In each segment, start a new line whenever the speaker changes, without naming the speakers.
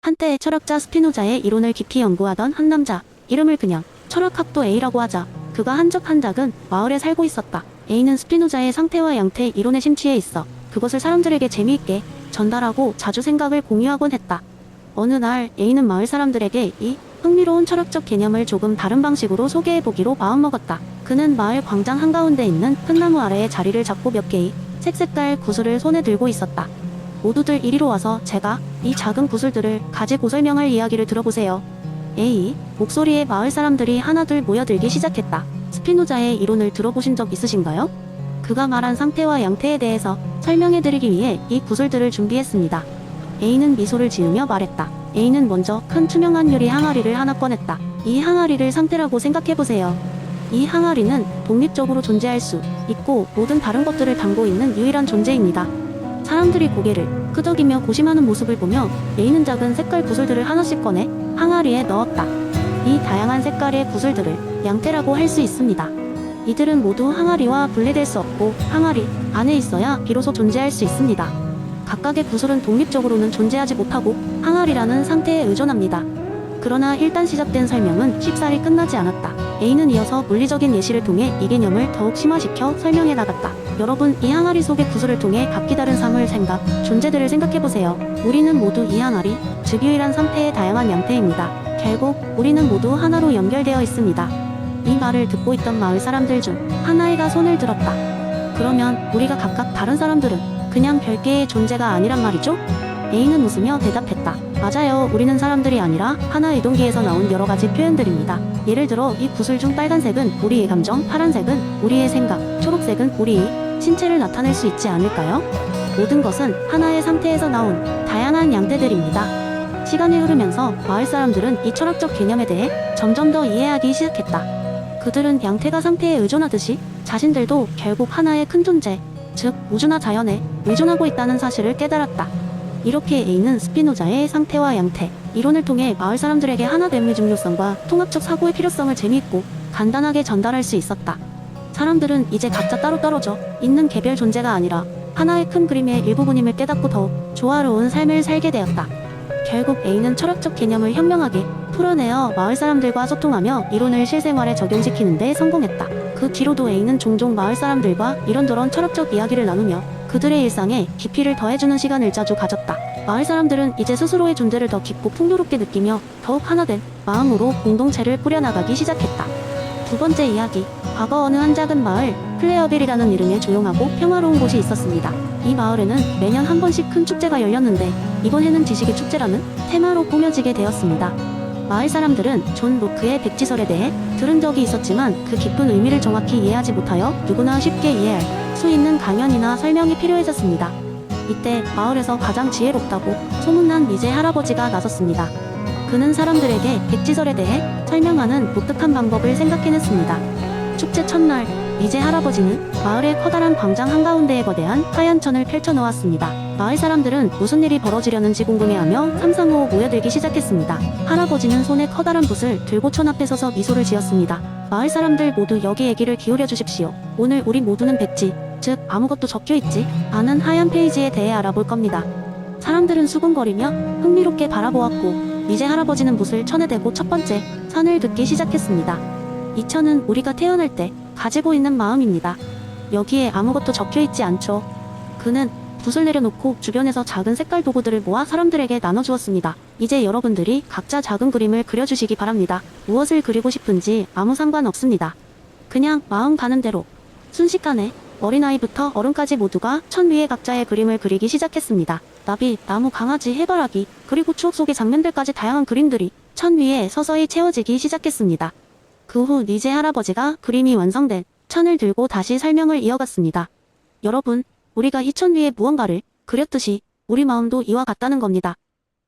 한때 철학자 스피노자의 이론을 깊이 연구하던 한 남자, 이름을 그냥 철학학도 A라고 하자. 그가 한적한 작은 마을에 살고 있었다. A는 스피노자의 상태와 양태 이론에 심취해 있어 그것을 사람들에게 재미있게 전달하고 자주 생각을 공유하곤 했다. 어느 날 A는 마을 사람들에게 이 흥미로운 철학적 개념을 조금 다른 방식으로 소개해보기로 마음먹었다. 그는 마을 광장 한가운데 있는 큰 나무 아래에 자리를 잡고 몇 개의 색색깔 구슬을 손에 들고 있었다. 모두들 이리로 와서 제가 이 작은 구슬들을 가지고 설명할 이야기를 들어보세요. A. 목소리에 마을 사람들이 하나둘 모여들기 시작했다. 스피노자의 이론을 들어보신 적 있으신가요? 그가 말한 상태와 양태에 대해서 설명해드리기 위해 이 구슬들을 준비했습니다. A는 미소를 지으며 말했다. A는 먼저 큰 투명한 유리 항아리를 하나 꺼냈다. 이 항아리를 상태라고 생각해보세요. 이 항아리는 독립적으로 존재할 수 있고 모든 다른 것들을 담고 있는 유일한 존재입니다. 사람들이 고개를 끄덕이며 고심하는 모습을 보며 A는 작은 색깔 구슬들을 하나씩 꺼내 항아리에 넣었다. 이 다양한 색깔의 구슬들을 양태라고 할 수 있습니다. 이들은 모두 항아리와 분리될 수 없고 항아리 안에 있어야 비로소 존재할 수 있습니다. 각각의 구슬은 독립적으로는 존재하지 못하고 항아리라는 상태에 의존합니다. 그러나 일단 시작된 설명은 쉽사리 끝나지 않았다. A는 이어서 물리적인 예시를 통해 이 개념을 더욱 심화시켜 설명해 나갔다. 여러분, 이 항아리 속의 구슬을 통해 각기 다른 사물, 생각, 존재들을 생각해보세요. 우리는 모두 이 항아리, 즉 유일한 상태의 다양한 양태입니다. 결국 우리는 모두 하나로 연결되어 있습니다. 이 말을 듣고 있던 마을 사람들 중 한 아이가 손을 들었다. 그러면 우리가 각각 다른 사람들은 그냥 별개의 존재가 아니란 말이죠? A는 웃으며 대답했다. 맞아요. 우리는 사람들이 아니라 하나의 이동기에서 나온 여러 가지 표현들입니다. 예를 들어 이 구슬 중 빨간색은 우리의 감정, 파란색은 우리의 생각, 초록색은 우리의 신체를 나타낼 수 있지 않을까요? 모든 것은 하나의 상태에서 나온 다양한 양태들입니다. 시간이 흐르면서 마을 사람들은 이 철학적 개념에 대해 점점 더 이해하기 시작했다. 그들은 양태가 상태에 의존하듯이 자신들도 결국 하나의 큰 존재, 즉 우주나 자연에 의존하고 있다는 사실을 깨달았다. 이렇게 A는 스피노자의 상태와 양태 이론을 통해 마을 사람들에게 하나됨의 중요성과 통합적 사고의 필요성을 재미있고 간단하게 전달할 수 있었다. 사람들은 이제 각자 따로 떨어져 있는 개별 존재가 아니라 하나의 큰 그림의 일부분임을 깨닫고 더욱 조화로운 삶을 살게 되었다. 결국 A는 철학적 개념을 현명하게 풀어내어 마을 사람들과 소통하며 이론을 실생활에 적용시키는 데 성공했다. 그 뒤로도 A는 종종 마을 사람들과 이런저런 철학적 이야기를 나누며 그들의 일상에 깊이를 더해주는 시간을 자주 가졌다. 마을 사람들은 이제 스스로의 존재를 더 깊고 풍요롭게 느끼며 더욱 하나된 마음으로 공동체를 꾸려나가기 시작했다. 두 번째 이야기. 과거 어느 한 작은 마을, 플레어빌이라는 이름의 조용하고 평화로운 곳이 있었습니다. 이 마을에는 매년 한 번씩 큰 축제가 열렸는데 이번 해는 지식의 축제라는 테마로 꾸며지게 되었습니다. 마을 사람들은 존 로크의 백지설에 대해 들은 적이 있었지만 그 깊은 의미를 정확히 이해하지 못하여 누구나 쉽게 이해할 수 있는 강연이나 설명이 필요해졌습니다. 이때 마을에서 가장 지혜롭다고 소문난 미제 할아버지가 나섰습니다. 그는 사람들에게 백지설에 대해 설명하는 독특한 방법을 생각해냈습니다. 축제 첫날, 미제 할아버지는 마을의 커다란 광장 한가운데에 거대한 하얀 천을 펼쳐놓았습니다. 마을 사람들은 무슨 일이 벌어지려는지 궁금해하며 삼삼오오 모여들기 시작했습니다. 할아버지는 손에 커다란 붓을 들고 천 앞에 서서 미소를 지었습니다. 마을 사람들 모두 여기에 귀를 기울여 주십시오. 오늘 우리 모두는 백지, 즉 아무것도 적혀있지 않은 하얀 페이지에 대해 알아볼 겁니다. 사람들은 수군거리며 흥미롭게 바라보았고 미제 할아버지는 붓을 천에 대고 첫 번째 선을 듣기 시작했습니다. 이 천은 우리가 태어날 때 가지고 있는 마음입니다. 여기에 아무것도 적혀있지 않죠. 그는 붓을 내려놓고 주변에서 작은 색깔 도구들을 모아 사람들에게 나눠주었습니다. 이제 여러분들이 각자 작은 그림을 그려주시기 바랍니다. 무엇을 그리고 싶은지 아무 상관없습니다. 그냥 마음 가는 대로. 순식간에 어린아이부터 어른까지 모두가 천 위에 각자의 그림을 그리기 시작했습니다. 나비, 나무, 강아지, 해바라기, 그리고 추억 속의 장면들까지 다양한 그림들이 천 위에 서서히 채워지기 시작했습니다. 그 후 미제 할아버지가 그림이 완성된 천을 들고 다시 설명을 이어갔습니다. 여러분, 우리가 이 천 위에 무언가를 그렸듯이 우리 마음도 이와 같다는 겁니다.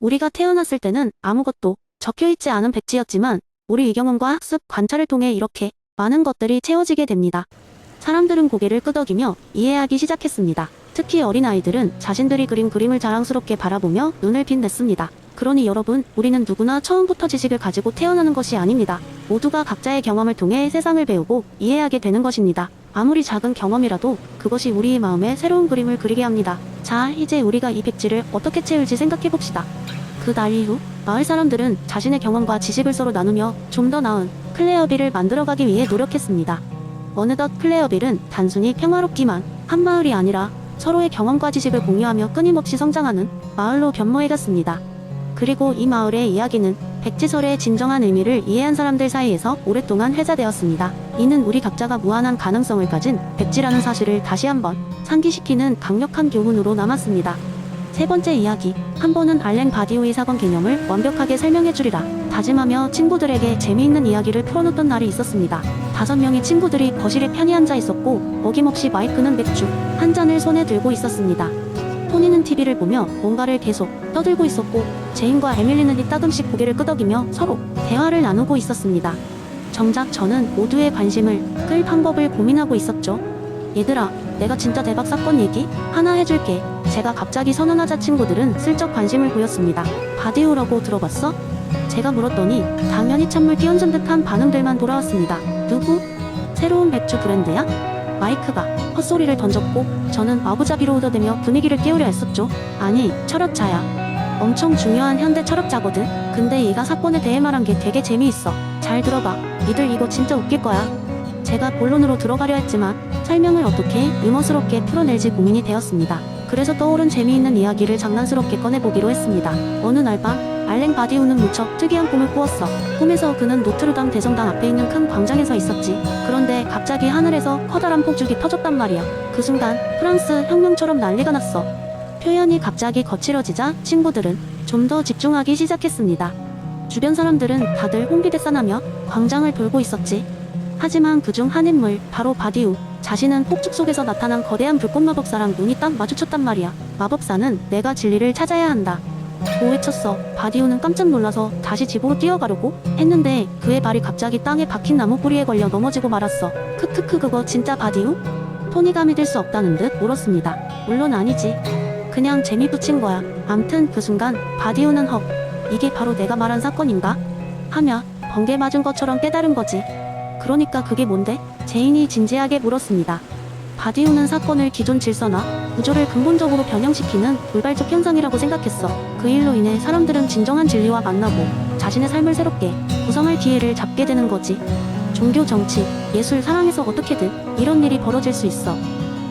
우리가 태어났을 때는 아무것도 적혀있지 않은 백지였지만 우리 경험과 학습, 관찰을 통해 이렇게 많은 것들이 채워지게 됩니다. 사람들은 고개를 끄덕이며 이해하기 시작했습니다. 특히 어린아이들은 자신들이 그린 그림을 자랑스럽게 바라보며 눈을 빛냈습니다. 그러니 여러분, 우리는 누구나 처음부터 지식을 가지고 태어나는 것이 아닙니다. 모두가 각자의 경험을 통해 세상을 배우고 이해하게 되는 것입니다. 아무리 작은 경험이라도 그것이 우리의 마음에 새로운 그림을 그리게 합니다. 자, 이제 우리가 이 백지를 어떻게 채울지 생각해봅시다. 그 날 이후 마을 사람들은 자신의 경험과 지식을 서로 나누며 좀 더 나은 클레어빌을 만들어가기 위해 노력했습니다. 어느덧 클레어빌은 단순히 평화롭기만 한 마을이 아니라 서로의 경험과 지식을 공유하며 끊임없이 성장하는 마을로 변모해갔습니다. 그리고 이 마을의 이야기는 백지설의 진정한 의미를 이해한 사람들 사이에서 오랫동안 회자되었습니다. 이는 우리 각자가 무한한 가능성을 가진 백지라는 사실을 다시 한번 상기시키는 강력한 교훈으로 남았습니다. 세 번째 이야기, 한 번은 알랭 바디오의 사건 개념을 완벽하게 설명해주리라 다짐하며 친구들에게 재미있는 이야기를 풀어놓던 날이 있었습니다. 5명의 친구들이 거실에 편히 앉아 있었고 어김없이 마이크는 맥주 한 잔을 손에 들고 있었습니다. 토니는 TV를 보며 뭔가를 계속 떠들고 있었고 제인과 에밀리는 이따금씩 고개를 끄덕이며 서로 대화를 나누고 있었습니다. 정작 저는 모두의 관심을 끌 방법을 고민하고 있었죠. 얘들아, 내가 진짜 대박 사건 얘기 하나 해줄게. 제가 갑자기 선언하자 친구들은 슬쩍 관심을 보였습니다. 바디오라고 들어봤어? 제가 물었더니 당연히 찬물 끼얹은 듯한 반응들만 돌아왔습니다. 누구? 새로운 맥주 브랜드야? 마이크가 헛소리를 던졌고 저는 마구잡이로 얻어대며 분위기를 띄우려 했었죠. 아니, 철학자야. 엄청 중요한 현대 철학자거든. 근데 얘가 사건에 대해 말한 게 되게 재미있어. 잘 들어봐. 니들 이거 진짜 웃길 거야. 제가 본론으로 들어가려 했지만 설명을 어떻게 유머스럽게 풀어낼지 고민이 되었습니다. 그래서 떠오른 재미있는 이야기를 장난스럽게 꺼내보기로 했습니다. 어느 날 밤 알랭 바디우는 무척 특이한 꿈을 꾸었어. 꿈에서 그는 노트르담 대성당 앞에 있는 큰 광장에 서 있었지. 그런데 갑자기 하늘에서 커다란 폭죽이 터졌단 말이야. 그 순간 프랑스 혁명처럼 난리가 났어. 표현이 갑자기 거칠어지자 친구들은 좀 더 집중하기 시작했습니다. 주변 사람들은 다들 혼비대산하며 광장을 돌고 있었지. 하지만 그중 한 인물, 바로 바디우. 자신은 폭죽 속에서 나타난 거대한 불꽃 마법사랑 눈이 딱 마주쳤단 말이야. 마법사는 내가 진리를 찾아야 한다 고 외쳤어. 바디우는 깜짝 놀라서 다시 집으로 뛰어가려고 했는데 그의 발이 갑자기 땅에 박힌 나무 뿌리에 걸려 넘어지고 말았어. 크크크, 그거 진짜 바디우? 토니가 믿을 수 없다는 듯 물었습니다. 물론 아니지. 그냥 재미 붙인 거야. 암튼 그 순간 바디우는 헉, 이게 바로 내가 말한 사건인가? 하며 번개 맞은 것처럼 깨달은 거지. 그러니까 그게 뭔데? 제인이 진지하게 물었습니다. 바디우는 사건을 기존 질서나 구조를 근본적으로 변형시키는 돌발적 현상이라고 생각했어. 그 일로 인해 사람들은 진정한 진리와 만나고 자신의 삶을 새롭게 구성할 기회를 잡게 되는 거지. 종교, 정치, 예술, 사랑에서 어떻게든 이런 일이 벌어질 수 있어.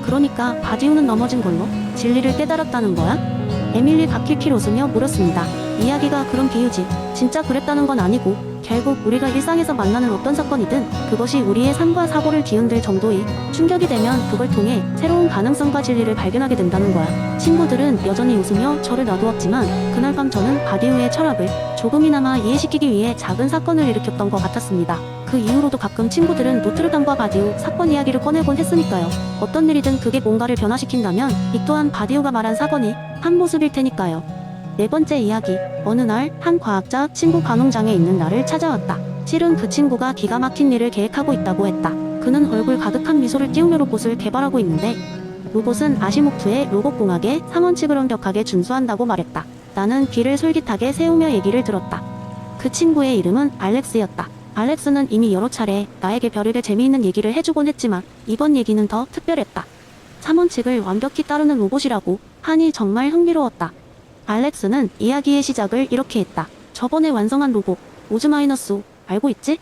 그러니까 바디우는 넘어진 걸로 진리를 깨달았다는 거야? 에밀리 가킬킬 웃으며 물었습니다. 이야기가 그런 비유지. 진짜 그랬다는 건 아니고 결국 우리가 일상에서 만나는 어떤 사건이든 그것이 우리의 삶과 사고를 뒤흔들 정도의 충격이 되면 그걸 통해 새로운 가능성과 진리를 발견하게 된다는 거야. 친구들은 여전히 웃으며 저를 놔두었지만 그날 밤 저는 바디우의 철학을 조금이나마 이해시키기 위해 작은 사건을 일으켰던 것 같았습니다. 그 이후로도 가끔 친구들은 노트르담과 바디우 사건 이야기를 꺼내곤 했으니까요. 어떤 일이든 그게 뭔가를 변화시킨다면 이 또한 바디우가 말한 사건이 한 모습일 테니까요. 네 번째 이야기, 어느 날 한 과학자 친구 관웅장에 있는 나를 찾아왔다. 실은 그 친구가 기가 막힌 일을 계획하고 있다고 했다. 그는 얼굴 가득한 미소를 띄우며 로봇을 개발하고 있는데 로봇은 아시모프의 로봇공학의 3원칙을 완벽하게 준수한다고 말했다. 나는 귀를 솔깃하게 세우며 얘기를 들었다. 그 친구의 이름은 알렉스였다. 알렉스는 이미 여러 차례 나에게 별의별 재미있는 얘기를 해주곤 했지만 이번 얘기는 더 특별했다. 3원칙을 완벽히 따르는 로봇이라고 하니 정말 흥미로웠다. 알렉스는 이야기의 시작을 이렇게 했다. 저번에 완성한 로봇 오즈-5 알고 있지?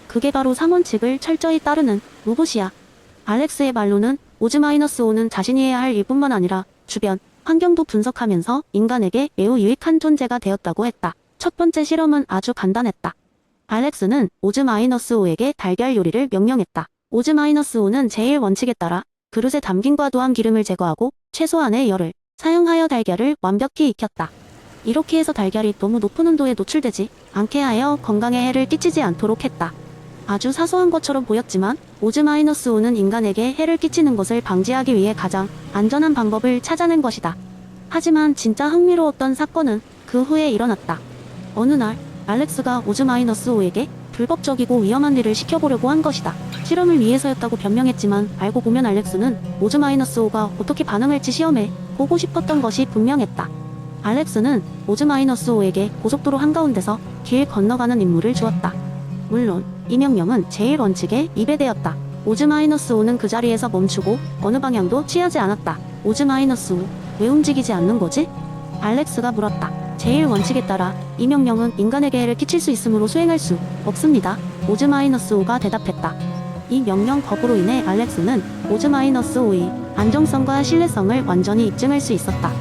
그게 바로 3원칙을 철저히 따르는 로봇이야. 알렉스의 말로는 오즈-5는 자신이 해야 할 일뿐만 아니라 주변 환경도 분석하면서 인간에게 매우 유익한 존재가 되었다고 했다. 첫 번째 실험은 아주 간단했다. 알렉스는 오즈-5에게 달걀 요리를 명령했다. 오즈-5는 제일 원칙에 따라 그릇에 담긴 과도한 기름을 제거하고 최소한의 열을 사용하여 달걀을 완벽히 익혔다. 이렇게 해서 달걀이 너무 높은 온도에 노출되지 않게 하여 건강에 해를 끼치지 않도록 했다. 아주 사소한 것처럼 보였지만 오즈-5는 인간에게 해를 끼치는 것을 방지하기 위해 가장 안전한 방법을 찾아낸 것이다. 하지만 진짜 흥미로웠던 사건은 그 후에 일어났다. 어느 날 알렉스가 오즈-5에게 불법적이고 위험한 일을 시켜보려고 한 것이다. 실험을 위해서였다고 변명했지만 알고 보면 알렉스는 오즈-5가 어떻게 반응할지 시험해 보고 싶었던 것이 분명했다. 알렉스는 오즈-5에게 고속도로 한가운데서 길 건너가는 임무를 주었다. 물론 이 명령은 제일 원칙에 위배되었다. 오즈-5는 그 자리에서 멈추고 어느 방향도 취하지 않았다. 오즈-5, 왜 움직이지 않는 거지? 알렉스가 물었다. 제1원칙에 따라 이 명령은 인간에게 해를 끼칠 수 있으므로 수행할 수 없습니다. 오즈-5가 대답했다. 이 명령 거부로 인해 알렉스는 오즈-5의 안정성과 신뢰성을 완전히 입증할 수 있었다.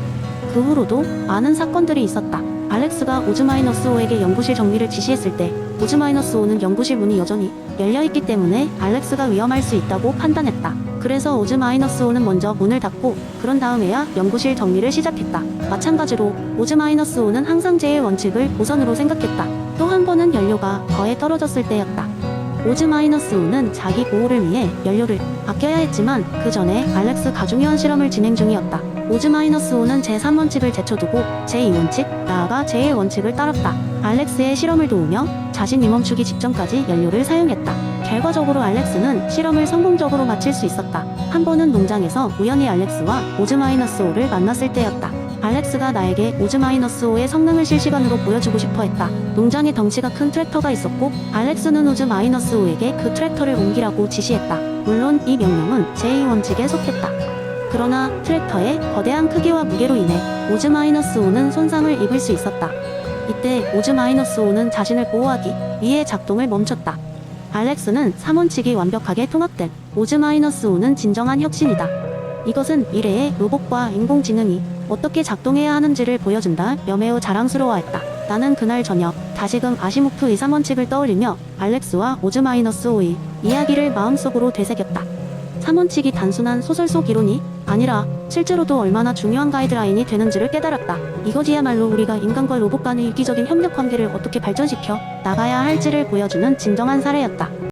그 후로도 많은 사건들이 있었다. 알렉스가 오즈-5에게 연구실 정리를 지시했을 때 오즈-5는 연구실 문이 여전히 열려있기 때문에 알렉스가 위험할 수 있다고 판단했다. 그래서 오즈-5는 먼저 문을 닫고 그런 다음에야 연구실 정리를 시작했다. 마찬가지로 오즈-5는 항상 제1원칙을 우선으로 생각했다. 또 한 번은 연료가 거의 떨어졌을 때였다. 오즈-5는 자기 보호를 위해 연료를 아껴야 했지만 그 전에 알렉스가 중요한 실험을 진행 중이었다. 오즈-5는 제3원칙을 제쳐두고 제2원칙, 나아가 제1원칙을 따랐다. 알렉스의 실험을 도우며 자신이 멈추기 직전까지 연료를 사용했다. 결과적으로 알렉스는 실험을 성공적으로 마칠 수 있었다. 한 번은 농장에서 우연히 알렉스와 오즈-5를 만났을 때였다. 알렉스가 나에게 오즈-5의 성능을 실시간으로 보여주고 싶어 했다. 농장에 덩치가 큰 트랙터가 있었고 알렉스는 오즈-5에게 그 트랙터를 옮기라고 지시했다. 물론 이 명령은 제2원칙에 속했다. 그러나 트랙터의 거대한 크기와 무게로 인해 오즈-5는 손상을 입을 수 있었다. 이때 오즈-5는 자신을 보호하기 위해 작동을 멈췄다. 알렉스는 3원칙이 완벽하게 통합된 오즈-5는 진정한 혁신이다. 이것은 미래의 로봇과 인공지능이 어떻게 작동해야 하는지를 보여준다며 매우 자랑스러워했다. 나는 그날 저녁 다시금 아시모프의 3원칙을 떠올리며 알렉스와 오즈-5의 이야기를 마음속으로 되새겼다. 3원칙이 단순한 소설 속 이론이 아니라 실제로도 얼마나 중요한 가이드라인이 되는지를 깨달았다. 이것이야말로 우리가 인간과 로봇 간의 유기적인 협력 관계를 어떻게 발전시켜 나가야 할지를 보여주는 진정한 사례였다.